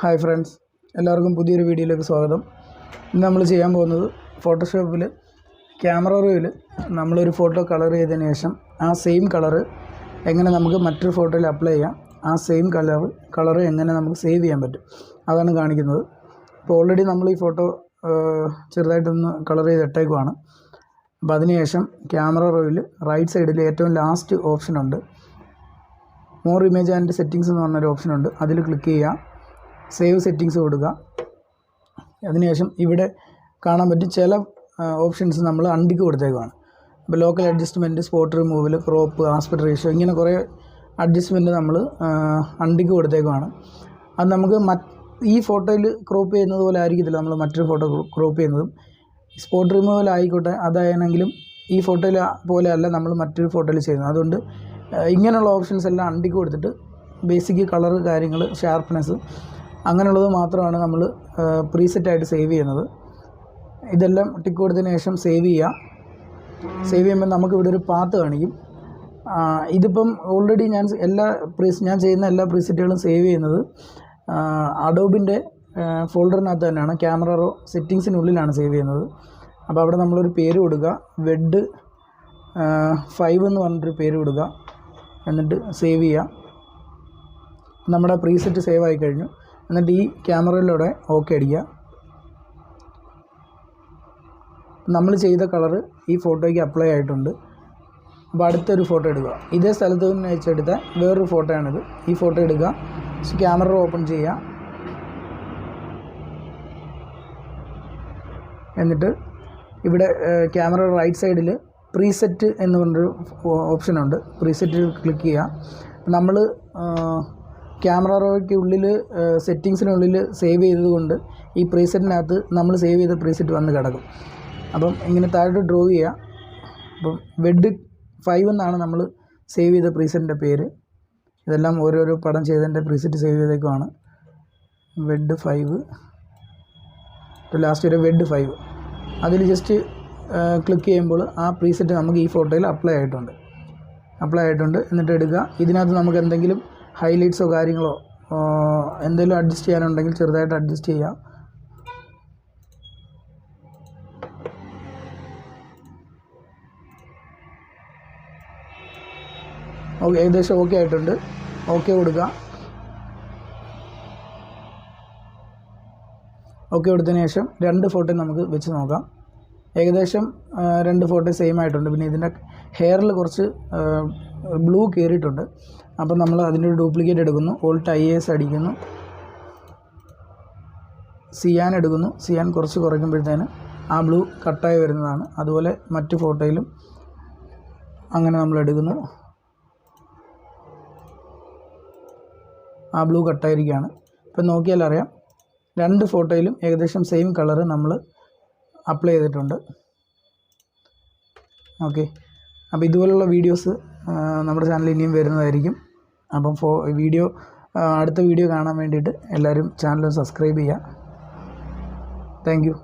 Hi friends, എല്ലാവർക്കും പുതിയൊരു വീഡിയോയിലേക്ക് സ്വാഗതം. ഇന്ന് നമ്മൾ ചെയ്യാൻ പോകുന്നത് ഫോട്ടോഷോപ്പിൽ ക്യാമറ റോയിൽ നമ്മളൊരു ഫോട്ടോ കളർ ചെയ്തതിന് ശേഷം ആ സെയിം കളറ് എങ്ങനെ നമുക്ക് മറ്റൊരു ഫോട്ടോയിൽ അപ്ലൈ ചെയ്യാം, ആ സെയിം കളർ എങ്ങനെ നമുക്ക് സേവ് ചെയ്യാൻ പറ്റും, അതാണ് കാണിക്കുന്നത്. അപ്പോൾ ഓൾറെഡി നമ്മൾ ഈ ഫോട്ടോ ചെറുതായിട്ടൊന്ന് കളർ ചെയ്തിട്ടേക്കുവാണ്. അപ്പോൾ അതിനുശേഷം ക്യാമറ റോയിൽ റൈറ്റ് സൈഡിൽ ഏറ്റവും ലാസ്റ്റ് ഓപ്ഷനുണ്ട്, മോർ ഇമേജ് ആൻഡ് സെറ്റിങ്സ് എന്ന് പറഞ്ഞൊരു ഓപ്ഷനുണ്ട്. അതിൽ ക്ലിക്ക് ചെയ്യുക, സേവ് സെറ്റിങ്സ് കൊടുക്കുക. അതിനുശേഷം ഇവിടെ കാണാൻ പറ്റും ചില ഓപ്ഷൻസ് നമ്മൾ അൺടിക്ക് കൊടുത്തേക്കുവാണ്. അപ്പോൾ local adjustment, spot removal, crop, aspect ratio, ഇങ്ങനെ കുറേ അഡ്ജസ്റ്റ്മെൻറ്റ് നമ്മൾ അൺടിക്ക് കൊടുത്തേക്കുവാണ്. അത് നമുക്ക് ഈ ഫോട്ടോയിൽ ക്രോപ്പ് ചെയ്യുന്നത് പോലെ ആയിരിക്കത്തില്ല നമ്മൾ മറ്റൊരു ഫോട്ടോ ക്രോപ്പ് ചെയ്യുന്നതും. സ്പോട്ട് റിമൂവൽ ആയിക്കോട്ടെ, അതായെങ്കിലും ഈ ഫോട്ടോയിൽ പോലെ അല്ല നമ്മൾ മറ്റൊരു ഫോട്ടോയിൽ ചെയ്യുന്നത്. അതുകൊണ്ട് ഇങ്ങനെയുള്ള ഓപ്ഷൻസ് എല്ലാം അൺടിക്ക് കൊടുത്തിട്ട് ബേസിക് കളർ കാര്യങ്ങൾ, ഷാർപ്പ്നെസ്, അങ്ങനെയുള്ളത് മാത്രമാണ് നമ്മൾ പ്രീസെറ്റായിട്ട് സേവ് ചെയ്യുന്നത്. ഇതെല്ലാം ടിക്ക് കൊടുത്തതിന് ശേഷം സേവ് ചെയ്യുക. സേവ് ചെയ്യുമ്പോൾ നമുക്കിവിടെ ഒരു പാത്ത് കാണിക്കും. ഇതിപ്പം ഓൾറെഡി ഞാൻ ചെയ്യുന്ന എല്ലാ പ്രീസെറ്റുകളും സേവ് ചെയ്യുന്നത് അഡോബിൻ്റെ ഫോൾഡറിനകത്ത് തന്നെയാണ്. ക്യാമറ റോ സെറ്റിങ്സിനുള്ളിലാണ് സേവ് ചെയ്യുന്നത്. അപ്പോൾ അവിടെ നമ്മളൊരു പേര് കൊടുക്കുക, വെഡ് 5 എന്ന് പറഞ്ഞിട്ടൊരു പേര് കൊടുക്കുക. എന്നിട്ട് സേവ് ചെയ്യുക. നമ്മുടെ പ്രീസെറ്റ് സേവ് ആയി കഴിഞ്ഞു. എന്നിട്ട് ഈ ക്യാമറയിലൂടെ ഓക്കെ അടിക്കുക. നമ്മൾ ചെയ്ത കളറ് ഈ ഫോട്ടോയ്ക്ക് അപ്ലൈ ആയിട്ടുണ്ട്. അപ്പോൾ അടുത്തൊരു ഫോട്ടോ എടുക്കുക. ഇതേ സ്ഥലത്ത് നിന്ന് വെച്ചെടുത്ത വേറൊരു ഫോട്ടോയാണിത്. ഈ ഫോട്ടോ എടുക്കുക, ക്യാമറ ഓപ്പൺ ചെയ്യുക. എന്നിട്ട് ഇവിടെ ക്യാമറ റൈറ്റ് സൈഡിൽ പ്രീസെറ്റ് എന്ന് പറഞ്ഞൊരു ഓപ്ഷനുണ്ട്. പ്രീസെറ്റിൽ ക്ലിക്ക് ചെയ്യുക. നമ്മൾ ക്യാമറ റോയ്ക്ക് ഉള്ളിൽ സെറ്റിങ്സിനുള്ളിൽ സേവ് ചെയ്തതുകൊണ്ട് ഈ പ്രീസെറ്റിനകത്ത് നമ്മൾ സേവ് ചെയ്ത പ്രീസെറ്റ് വന്ന് കിടക്കും. അപ്പം ഇങ്ങനെ താഴോട്ട് ഡ്രോ ചെയ്യുക. അപ്പം വെഡ് 5 എന്നാണ് നമ്മൾ സേവ് ചെയ്ത പ്രീസെറ്റിൻ്റെ പേര്. ഇതെല്ലാം ഓരോരോ പടം ചെയ്തതിൻ്റെ പ്രീസെറ്റ് സേവ് ചെയ്തേക്കുവാണ്. വെഡ് 5, ഇപ്പോൾ ലാസ്റ്റ് ഒരു വെഡ് 5. അതിൽ ജസ്റ്റ് ക്ലിക്ക് ചെയ്യുമ്പോൾ ആ പ്രീസെറ്റ് നമുക്ക് ഈ ഫോട്ടോയിൽ അപ്ലൈ ആയിട്ടുണ്ട്. എന്നിട്ട് എടുക്കുക. ഇതിനകത്ത് നമുക്ക് എന്തെങ്കിലും ഹൈലൈറ്റ്സോ കാര്യങ്ങളോ എന്തെങ്കിലും അഡ്ജസ്റ്റ് ചെയ്യാനുണ്ടെങ്കിൽ ചെറുതായിട്ട് അഡ്ജസ്റ്റ് ചെയ്യാം. ഓക്കെ, ഏകദേശം ഓക്കെ ആയിട്ടുണ്ട്. ഓക്കെ കൊടുക്കുക. ഓക്കെ കൊടുത്തതിന് ശേഷം 2 ഫോട്ടോ നമുക്ക് വെച്ച് നോക്കാം. ഏകദേശം 2 ഫോട്ടോ സെയിം ആയിട്ടുണ്ട്. പിന്നെ ഇതിൻ്റെ ഹെയറിൽ കുറച്ച് ബ്ലൂ കയറിയിട്ടുണ്ട്. അപ്പം നമ്മൾ അതിൻ്റെ ഒരു ഡ്യൂപ്ലിക്കേറ്റ് എടുക്കുന്നു, Alt+IAS അടിക്കുന്നു, സിയാൻ എടുക്കുന്നു. സിയാൻ കുറച്ച് കുറയ്ക്കുമ്പോഴത്തേന് ആ ബ്ലൂ കട്ടായി വരുന്നതാണ്. അതുപോലെ മറ്റു ഫോട്ടോയിലും അങ്ങനെ നമ്മൾ എടുക്കുന്നു. ആ ബ്ലൂ കട്ടായിരിക്കുകയാണ്. ഇപ്പം നോക്കിയാൽ അറിയാം 2 ഫോട്ടോയിലും ഏകദേശം സെയിം കളറ് നമ്മൾ അപ്ലൈ ചെയ്തിട്ടുണ്ട്. ഓക്കെ, അപ്പോൾ ഇതുപോലുള്ള വീഡിയോസ് നമ്മുടെ ചാനലിൽ ഇനിയും വരുന്നതായിരിക്കും. അപ്പം അടുത്ത വീഡിയോ കാണാൻ വേണ്ടിയിട്ട് എല്ലാവരും ചാനൽ സബ്സ്ക്രൈബ് ചെയ്യുക. Thank you.